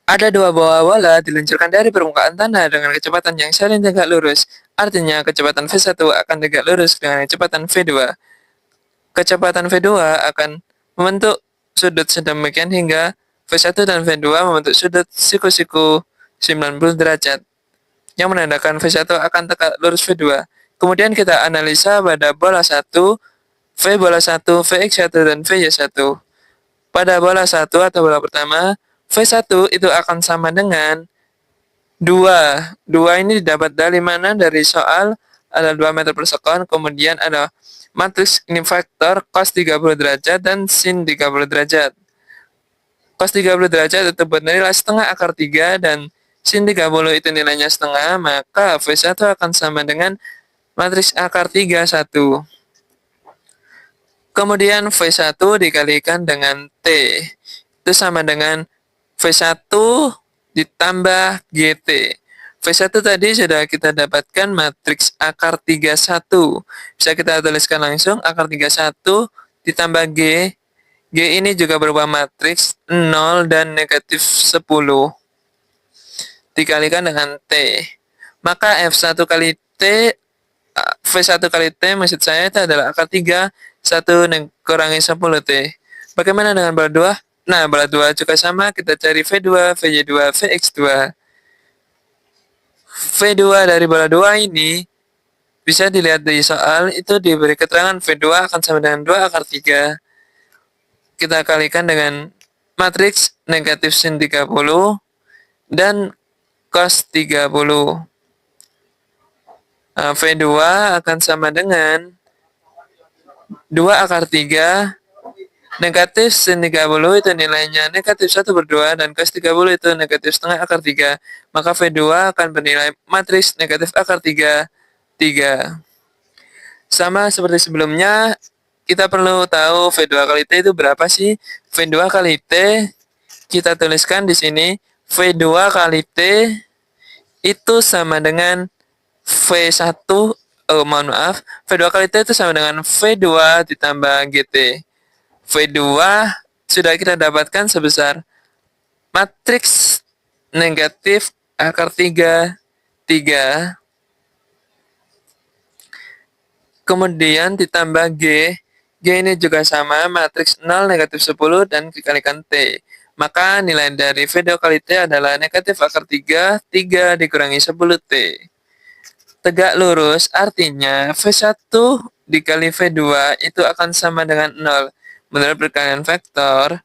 Ada dua buah bola diluncurkan dari permukaan tanah dengan kecepatan yang saling tegak lurus. Artinya, kecepatan V1 akan tegak lurus dengan kecepatan V2. Kecepatan V2 akan membentuk sudut sedemikian hingga V1 dan V2 membentuk sudut siku-siku 90 derajat, yang menandakan V1 akan tegak lurus V2. Kemudian kita analisa pada bola 1, V bola 1, Vx1, dan Vy1. Pada bola 1 atau bola pertama, V1 itu akan sama dengan 2. 2 ini didapat dari mana? Dari soal ada 2 meter per sekon, kemudian ada matriks ini faktor cos 30 derajat dan sin 30 derajat. Cos 30 derajat itu bernilai setengah akar 3 dan sin 30 itu nilainya setengah, maka V1 akan sama dengan matriks akar 3, 1. Kemudian V1 dikalikan dengan T. Itu sama dengan V1 ditambah GT. V1 tadi sudah kita dapatkan matriks akar 31. Bisa kita tuliskan langsung akar 31 ditambah G. G ini juga berupa matriks 0 dan negatif 10. Dikalikan dengan T. Maka F1 kali T, V1 kali T maksud saya itu adalah akar 3, 1 kurangi 10 T. Bagaimana dengan bola 2? Nah, bola 2 juga sama, kita cari V2, Vy2, Vx2. V2 dari bola 2 ini bisa dilihat di soal, itu diberi keterangan V2 akan sama dengan 2 akar 3. Kita kalikan dengan matriks negatif sin 30 dan cos 30. Nah, V2 akan sama dengan 2 akar 3 negatif sin 30 itu nilainya negatif 1/2 dan cos 30 itu negatif setengah akar 3. Maka V2 akan bernilai matriks negatif akar 3, 3. Sama seperti sebelumnya, kita perlu tahu V2 kali T itu berapa sih? V2 kali T, kita tuliskan di sini, V2 kali T itu sama dengan V1, V2 kali T itu sama dengan V2 ditambah GT. V2 sudah kita dapatkan sebesar matriks negatif akar 3, 3. Kemudian ditambah G. G ini juga sama, matriks 0, negatif 10, dan dikalikan T. Maka nilai dari V2 kali T adalah negatif akar 3, 3 dikurangi 10 T. Tegak lurus artinya V1 dikali V2 itu akan sama dengan 0. Menurut perkalian vektor,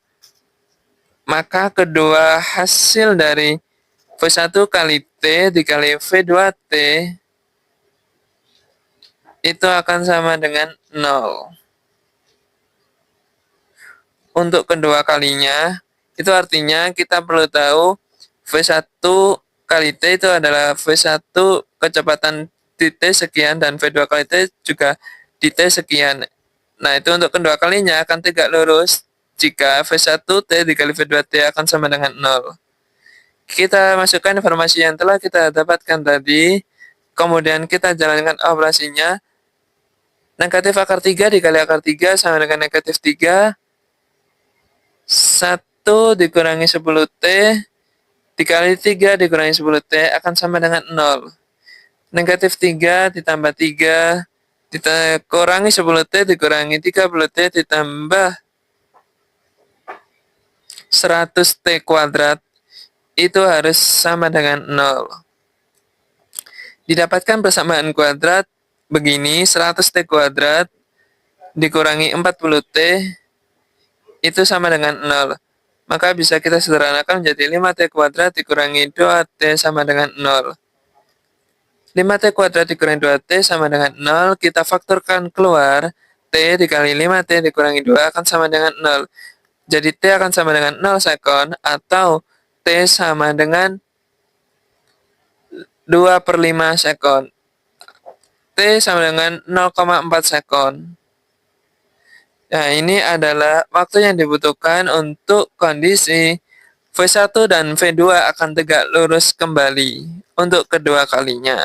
maka kedua hasil dari V1 kali T dikali V2T itu akan sama dengan 0. Untuk kedua kalinya, itu artinya kita perlu tahu V1 kali T itu adalah V1 kecepatan di T sekian dan V2 kali T juga di T sekian. Nah, itu untuk kedua kalinya akan tegak lurus jika V1 T dikali V2 T akan sama dengan 0. Kita masukkan informasi yang telah kita dapatkan tadi, kemudian kita jalankan operasinya. Negatif akar 3 dikali akar 3 sama dengan negatif 3. 1 dikurangi 10T dikali 3 dikurangi 10T akan sama dengan 0. Negatif 3 ditambah 3 dikurangi 10T dikurangi 30T ditambah 100T kuadrat itu harus sama dengan 0. Didapatkan persamaan kuadrat begini, 100T kuadrat dikurangi 40T itu sama dengan 0. Maka bisa kita sederhanakan menjadi 5T kuadrat dikurangi 2T sama dengan 0. 5T kuadrat dikurangi 2T sama dengan 0, kita faktorkan keluar, T dikali 5T dikurangi 2 akan sama dengan 0. Jadi T akan sama dengan 0 sekon, atau T sama dengan 2/5 sekon. T sama dengan 0,4 sekon. Nah, ini adalah waktu yang dibutuhkan untuk kondisi V1 dan V2 akan tegak lurus kembali untuk kedua kalinya.